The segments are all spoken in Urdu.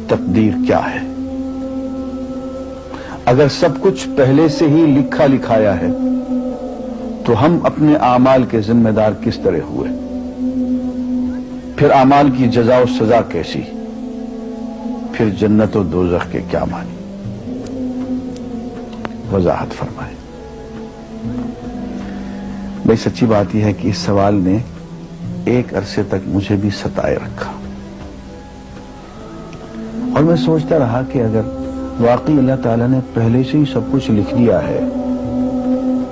تقدیر کیا ہے؟ اگر سب کچھ پہلے سے ہی لکھا لکھایا ہے تو ہم اپنے اعمال کے ذمہ دار کس طرح ہوئے؟ پھر اعمال کی جزا و سزا کیسی؟ پھر جنت و دوزخ کے کیا معنی؟ وضاحت فرمائے۔ بھئی سچی بات یہ ہے کہ اس سوال نے ایک عرصے تک مجھے بھی ستائے رکھا، اور میں سوچتا رہا کہ اگر واقعی اللہ تعالیٰ نے پہلے سے ہی سب کچھ لکھ دیا ہے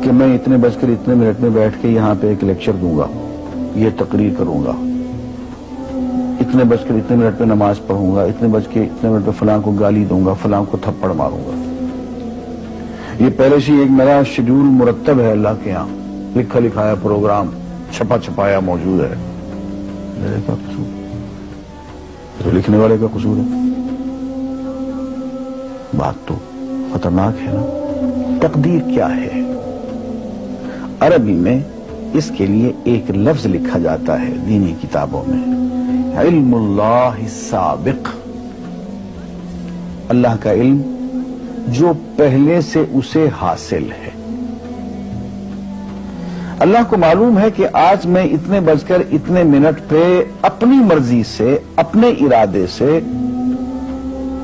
کہ میں اتنے بج کر اتنے منٹ میں بیٹھ کے یہاں پہ ایک لیکچر دوں گا، یہ تقریر کروں گا، اتنے بج کر اتنے منٹ پہ نماز پڑھوں گا، اتنے بج کے اتنے منٹ پہ فلاں کو گالی دوں گا، فلاں کو تھپڑ ماروں گا، یہ پہلے سے ایک میرا شیڈول مرتب ہے اللہ کے ہاں، لکھا لکھایا پروگرام چھپا چھپایا موجود ہے، میرے کا قصور؟ تو لکھنے والے کا قصور ہے؟ بات تو خطرناک ہے نا۔ تقدیر کیا ہے؟ عربی میں اس کے لیے ایک لفظ لکھا جاتا ہے دینی کتابوں میں، علم اللہ السابق، اللہ کا علم جو پہلے سے اسے حاصل ہے۔ اللہ کو معلوم ہے کہ آج میں اتنے بج کر اتنے منٹ پہ اپنی مرضی سے، اپنے ارادے سے،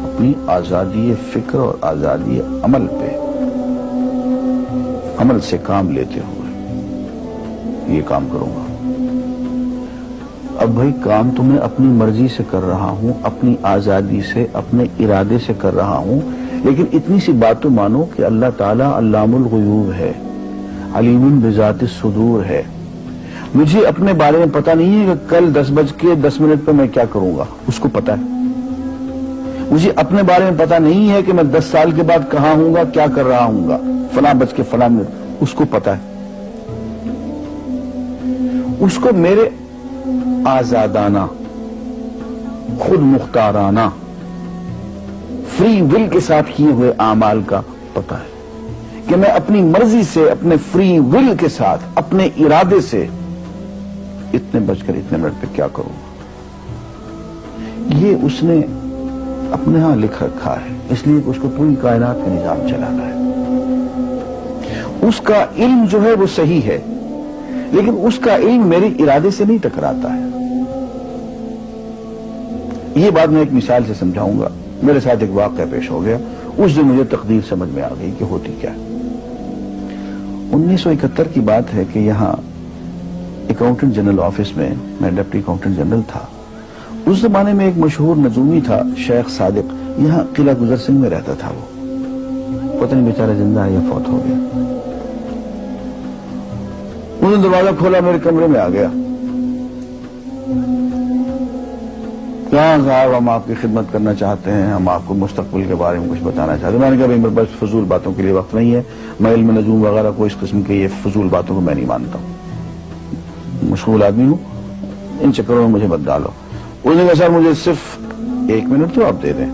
اپنی آزادی فکر اور آزادی عمل پہ، عمل سے کام لیتے ہوئے یہ کام کروں گا۔ اب بھائی کام تو میں اپنی مرضی سے کر رہا ہوں، اپنی آزادی سے، اپنے ارادے سے کر رہا ہوں، لیکن اتنی سی بات تو مانو کہ اللہ تعالیٰ علام الغیوب ہے، علیم بذات الصدور ہے۔ مجھے اپنے بارے میں پتہ نہیں ہے کہ کل 10:10 پہ میں کیا کروں گا، اس کو پتہ ہے۔ مجھے اپنے بارے میں پتہ نہیں ہے کہ میں 10 سال کے بعد کہاں ہوں گا، کیا کر رہا ہوں گا، فلاں بج کے فلاں منٹ، اس کو پتہ ہے۔ اس کو میرے آزادانہ، خود مختارانہ، فری ول کے ساتھ کیے ہوئے اعمال کا پتہ ہے کہ میں اپنی مرضی سے، اپنے فری ول کے ساتھ، اپنے ارادے سے اتنے بج کر اتنے منٹ پہ کیا کروں گا۔ یہ اس نے اپنے ہاں لکھ رکھا ہے، اس لیے کہ اس کو پوری کائنات کا نظام چلانا ہے۔ اس کا علم جو ہے وہ صحیح ہے، لیکن اس کا علم میرے ارادے سے نہیں ٹکراتا ہے۔ یہ بات میں ایک مثال سے سمجھاؤں گا۔ میرے ساتھ ایک واقعہ پیش ہو گیا، اس دن مجھے تقدیر سمجھ میں آ گئی کہ ہوتی کیا ہے۔ 1971 کی بات ہے کہ یہاں اکاؤنٹنٹ جنرل آفس میں میں ڈپٹی اکاؤنٹنٹ جنرل تھا۔ اس زمانے میں ایک مشہور نجومی تھا شیخ صادق، یہاں قلعہ گزر سنگھ میں رہتا تھا، وہ پتہ نہیں بیچارہ زندہ ہے یا فوت ہو گیا۔ انہوں نے دروازہ کھولا، میرے کمرے میں آ گیا، کہاں صاحب ہم آپ کی خدمت کرنا چاہتے ہیں، ہم آپ کو مستقبل کے بارے میں کچھ بتانا چاہتے ہیں۔ میں نے کہا میرے پاس فضول باتوں کے لیے وقت نہیں ہے، میں علم نجوم وغیرہ کو، اس قسم کے یہ فضول باتوں کو میں نہیں مانتا ہوں، مشغول آدمی ہوں، ان چکروں میں مجھے مت ڈالو۔ اس نے کہا سر مجھے صرف 1 منٹ تو آپ دے دیں۔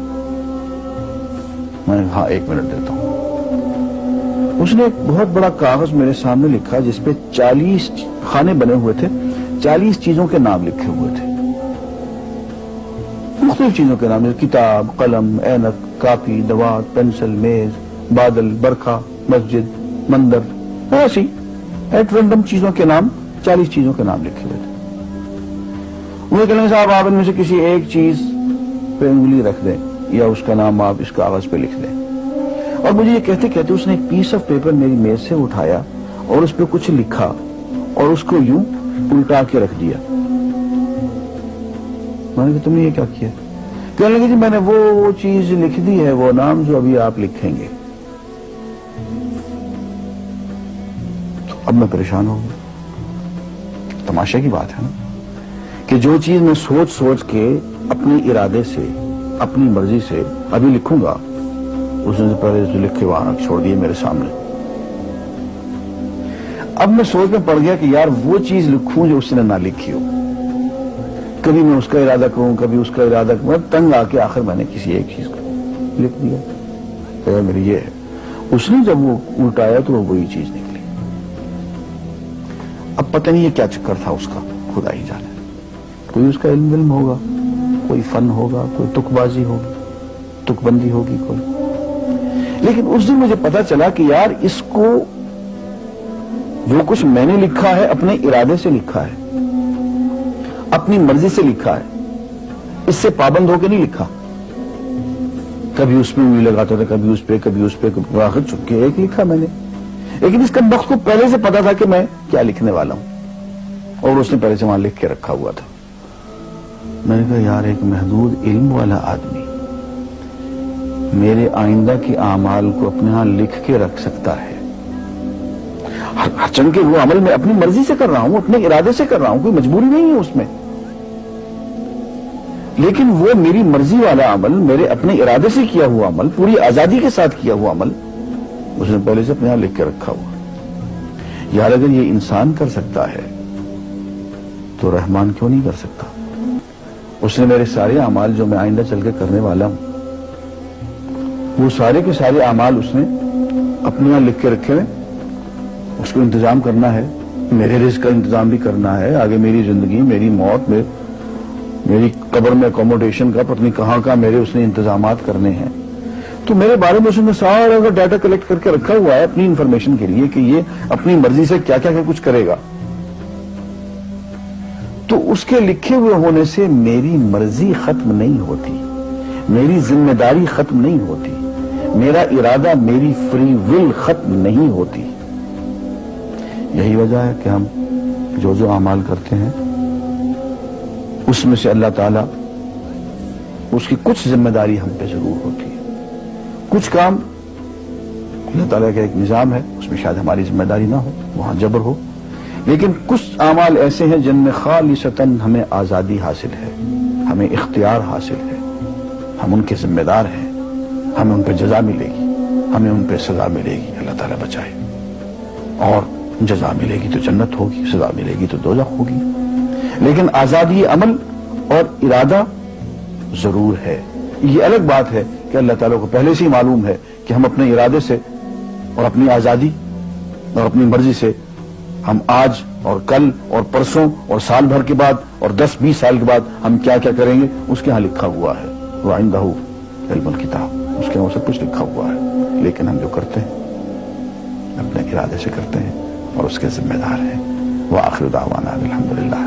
میں نے کہا ہاں 1 منٹ دیتا ہوں۔ اس نے ایک بہت بڑا کاغذ میرے سامنے لکھا جس پہ 40 خانے بنے ہوئے تھے، 40 چیزوں کے نام لکھے ہوئے تھے، مختلف چیزوں کے نام، کتاب، قلم، اینک، کاپی، دوات، پینسل، میز، بادل، برکھا، مسجد، مندر، ایسی ایٹ رینڈم چیزوں کے نام، 40 چیزوں کے نام لکھے ہوئے تھے۔ انہیں کہنے صاحب آپ ان میں سے کسی ایک چیز پہ انگلی رکھ دیں یا اس کا نام آپ اس کاغذ پہ لکھ دیں۔ اور مجھے یہ کہتے کہتے اس نے ایک پیس آف پیپر میری میز سے اٹھایا اور اس پہ کچھ لکھا اور اس کو یوں الٹا کے رکھ دیا۔ میں نے کہا تم نے یہ کیا کیا؟ کہنے لگے جی میں نے وہ چیز لکھ دی ہے، وہ نام جو ابھی آپ لکھیں گے۔ تو اب میں پریشان ہو گیا۔ تماشے کی بات ہے نا کہ جو چیز میں سوچ سوچ کے اپنے ارادے سے، اپنی مرضی سے ابھی لکھوں گا، اس نے پہلے جو لکھے وہاں چھوڑ دیے میرے سامنے۔ اب میں سوچ میں پڑ گیا کہ یار وہ چیز لکھوں جو اس نے نہ لکھی ہو، کبھی میں اس کا ارادہ کروں، کبھی اس کا ارادہ کروں، تنگ آ کے آخر میں نے کسی ایک چیز کو لکھ دیا کہ میری یہ ہے۔ اس نے جب وہ الٹایا تو وہی چیز نکلی۔ اب پتہ نہیں یہ کیا چکر تھا اس کا، خدا ہی جانے۔ کوئی اس کا علم ہوگا، کوئی فن ہوگا، کوئی تک بازی ہوگی، تک بندی ہوگی کوئی. لیکن اس دن مجھے پتا چلا کہ یار اس کو جو کچھ میں نے لکھا ہے اپنے ارادے سے لکھا ہے, اپنی مرضی سے لکھا ہے, اس سے پابند ہو کے نہیں لکھا. کبھی اس میں انگلی لگاتا تھا, کبھی اس پہ, کبھی اس پہ, آخر چپ کے ایک لکھا میں نے. لیکن اس کمبخت کو پہلے سے پتا تھا کہ میں کیا لکھنے والا ہوں, اور اس نے پہلے سے وہاں لکھ کے رکھا ہوا تھا. میں نے کہا یار ایک محدود علم والا آدمی میرے آئندہ کے اعمال کو اپنے ہاں لکھ کے رکھ سکتا ہے. چونکہ وہ عمل میں اپنی مرضی سے کر رہا ہوں, اپنے ارادے سے کر رہا ہوں, کوئی مجبوری نہیں ہے اس میں. لیکن وہ میری مرضی والا عمل, میرے اپنے ارادے سے کیا ہوا عمل, پوری آزادی کے ساتھ کیا ہوا عمل, اس نے پہلے سے اپنے یہاں لکھ کے رکھا ہوا. یار اگر یہ انسان کر سکتا ہے تو رحمان کیوں نہیں کر سکتا؟ اس نے میرے سارے اعمال جو میں آئندہ چل کے کرنے والا ہوں, وہ سارے کے سارے اعمال اس نے اپنے یہاں لکھ کے رکھے ہوئے. اس کو انتظام کرنا ہے, میرے رزق کا انتظام بھی کرنا ہے, آگے میری زندگی, میری موت میں, میری قبر میں اکوموڈیشن کا پتہ نہیں کہاں کا میرے اس نے انتظامات کرنے ہیں. تو میرے بارے میں اس نے سارا کا ڈیٹا کلیکٹ کر کے رکھا ہوا ہے اپنی انفارمیشن کے لیے کہ یہ اپنی مرضی سے کیا کیا کچھ کرے گا. تو اس کے لکھے ہوئے ہونے سے میری مرضی ختم نہیں ہوتی, میری ذمہ داری ختم نہیں ہوتی, میرا ارادہ, میری فری ول ختم نہیں ہوتی. یہی وجہ ہے کہ ہم جو اعمال کرتے ہیں اس میں سے اللہ تعالیٰ اس کی کچھ ذمہ داری ہم پہ ضرور ہوتی ہے. کچھ کام اللہ تعالیٰ کا ایک نظام ہے, اس میں شاید ہماری ذمہ داری نہ ہو, وہاں جبر ہو. لیکن کچھ اعمال ایسے ہیں جن میں خالصتاً ہمیں آزادی حاصل ہے, ہمیں اختیار حاصل ہے, ہم ان کے ذمہ دار ہیں, ہمیں ان پہ جزا ملے گی, ہمیں ان پہ سزا ملے گی, اللہ تعالیٰ بچائے. اور جزا ملے گی تو جنت ہوگی, سزا ملے گی تو دوزخ ہوگی. لیکن آزادی عمل اور ارادہ ضرور ہے. یہ الگ بات ہے کہ اللہ تعالیٰ کو پہلے سے ہی معلوم ہے کہ ہم اپنے ارادے سے اور اپنی آزادی اور اپنی مرضی سے ہم آج اور کل اور پرسوں اور سال بھر کے بعد اور 10-20 سال کے بعد ہم کیا کیا کریں گے اس کے ہاں لکھا ہوا ہے. وَعِندَهُ عِلْمُ الْكِتَابِ, اس کے ہاں سب کچھ لکھا ہوا ہے. لیکن ہم جو کرتے ہیں اپنے ارادے سے کرتے ہیں اور اس کے ذمہ دار ہیں. وآخر دعوانا الحمدللہ.